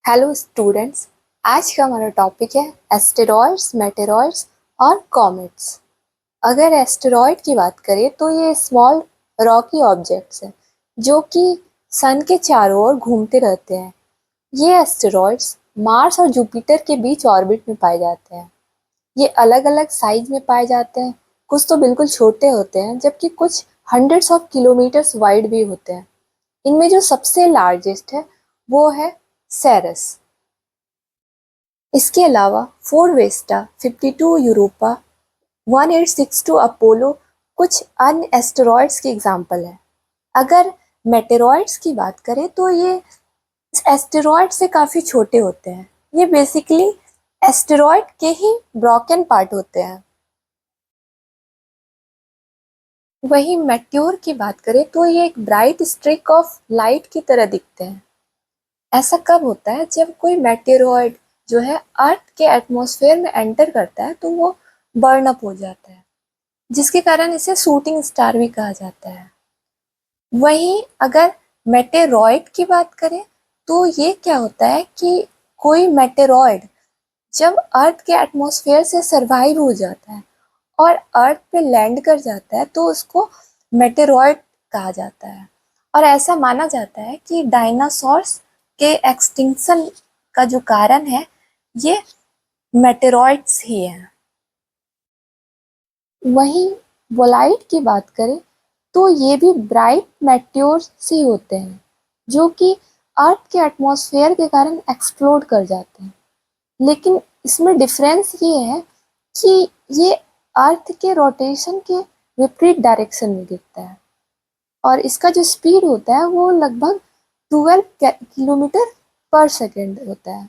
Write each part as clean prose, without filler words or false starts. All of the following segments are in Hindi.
Hello students. आज का हमारा टॉपिक है एस्टेरॉयड्स, मेटेरॉयड्स और कॉमेट्स। अगर एस्टेरॉयड की बात करें तो ये स्मॉल रॉकी ऑब्जेक्ट्स हैं जो कि सन के चारों ओर घूमते रहते हैं। ये एस्टेरॉयड्स मार्स और जुपिटर के बीच ऑर्बिट में पाए जाते हैं। ये अलग अलग साइज में पाए जाते हैं। कुछ तो बिल्कुल छोटे होते हैं जबकि कुछ हंड्रेड्स ऑफ किलोमीटर्स वाइड भी होते हैं। इनमें जो सबसे लार्जेस्ट है वो है सेरस। इसके अलावा 4 वेस्टा, 52 यूरोपा, 1862 अपोलो कुछ अन्य एस्टेरॉयड्स के एग्जाम्पल हैं। अगर मेटेरॉयड्स की बात करें तो ये एस्टेरॉयड से काफ़ी छोटे होते हैं। ये बेसिकली एस्टेरॉयड के ही ब्रोकन पार्ट होते हैं। वहीं मेट्योर की बात करें तो ये एक ब्राइट स्ट्रिक ऑफ लाइट की तरह दिखते हैं। ऐसा कब होता है? जब कोई मेटेरॉयड जो है अर्थ के एटमॉस्फेयर में एंटर करता है तो वो बर्न अप हो जाता है, जिसके कारण इसे शूटिंग स्टार भी कहा जाता है। वहीं अगर मेटेरॉयड की बात करें तो ये क्या होता है कि कोई मेटेरॉयड जब अर्थ के एटमॉस्फेयर से सरवाइव हो जाता है और अर्थ पे लैंड कर जाता है तो उसको मेटेरॉयड कहा जाता है। और ऐसा माना जाता है कि डायनासोर्स के एक्सटिंक्शन का जो कारण है ये मेटेरॉइड्स ही हैं। वहीं बोलाइट की बात करें तो ये भी ब्राइट मेट्योर से ही होते हैं जो कि अर्थ के एटमॉस्फेयर के कारण एक्सप्लोड कर जाते हैं। लेकिन इसमें डिफरेंस ये है कि ये अर्थ के रोटेशन के विपरीत डायरेक्शन में गिरता है और इसका जो स्पीड होता है वो लगभग 12 किलोमीटर पर सेकेंड होता है।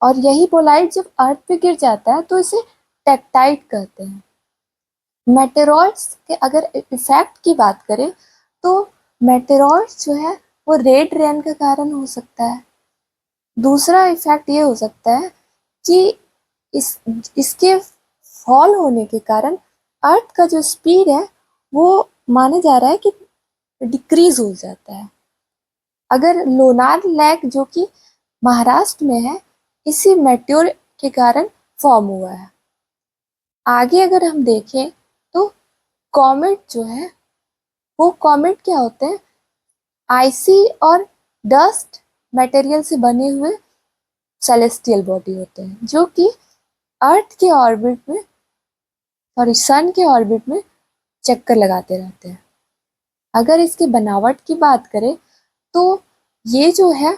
और यही बोलाइट जब अर्थ पे गिर जाता है तो इसे टेक्टाइट कहते हैं। मेटेरॉइड्स के अगर इफेक्ट की बात करें तो मेटेरॉइड्स जो है वो रेड रेन का कारण हो सकता है। दूसरा इफेक्ट ये हो सकता है कि इस इसके फॉल होने के कारण अर्थ का जो स्पीड है वो माना जा रहा है कि डिक्रीज हो जाता है। अगर लोनार लेक जो कि महाराष्ट्र में है इसी मेट्योर के कारण फॉर्म हुआ है। आगे अगर हम देखें तो कॉमेट जो है वो कॉमेट क्या होते हैं? आइसी और डस्ट मटेरियल से बने हुए सेलेस्टियल बॉडी होते हैं जो कि अर्थ के ऑर्बिट में सन के ऑर्बिट में चक्कर लगाते रहते हैं। अगर इसकी बनावट की बात करें तो ये जो है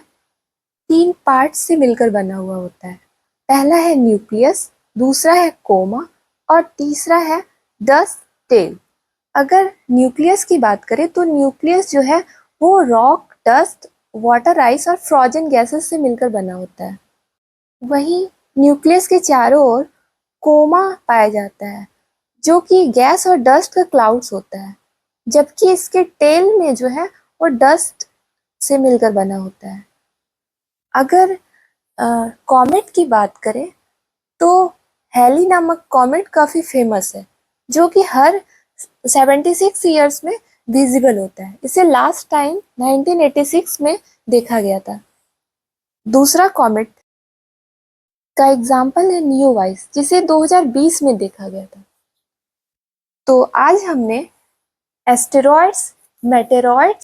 3 पार्ट से मिलकर बना हुआ होता है। पहला है न्यूक्लियस, दूसरा है कोमा और तीसरा है डस्ट टेल। अगर न्यूक्लियस की बात करें तो न्यूक्लियस जो है वो रॉक, डस्ट, वाटर, आइस और फ्रोजन गैसेस से मिलकर बना होता है। वहीं न्यूक्लियस के चारों ओर कोमा पाया जाता है जो कि गैस और डस्ट का क्लाउड्स होता है, जबकि इसके टेल में जो है वो डस्ट से मिलकर बना होता है। अगर कॉमेट की बात करें तो हैली नामक कॉमेट काफ़ी फेमस है जो कि हर 76 ईयर्स में विजिबल होता है। इसे लास्ट टाइम 1986 में देखा गया था। दूसरा कॉमेट का एग्जाम्पल है न्यूवाइस जिसे 2020 में देखा गया था। तो आज हमने एस्टेरॉयड्स, मेटेरॉयड्स